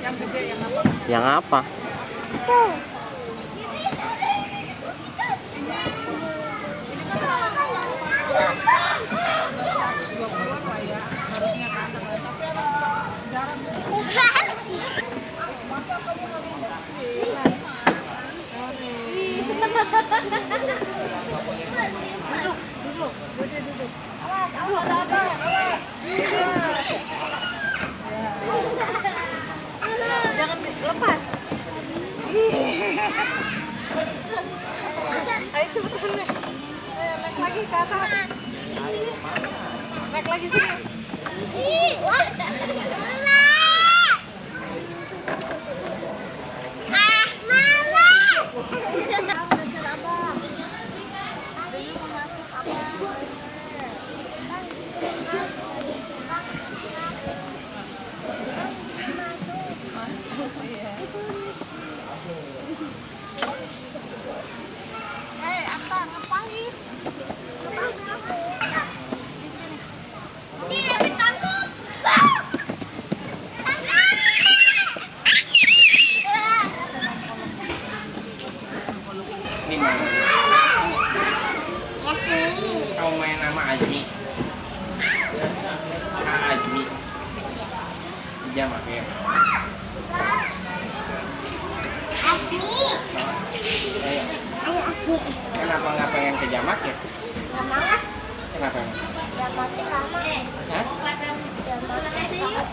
Yang gede yang apa? Yang apa? Masa kamu nggak bisa sendiri? Duduk, duduk. Awas, ada abang, awas. Jangan lepas. Ayo cepetan deh. Ayo naik lagi ke atas. Naik lagi sini. Hei, apa ngapain? Ini mana? Kamu main nama Ajmi. Kak Ajmi. Jam akhir. Ayo. Kenapa nggak pengen ke Jamak ya? Kenapa? Jamak lama. Hah? Jamak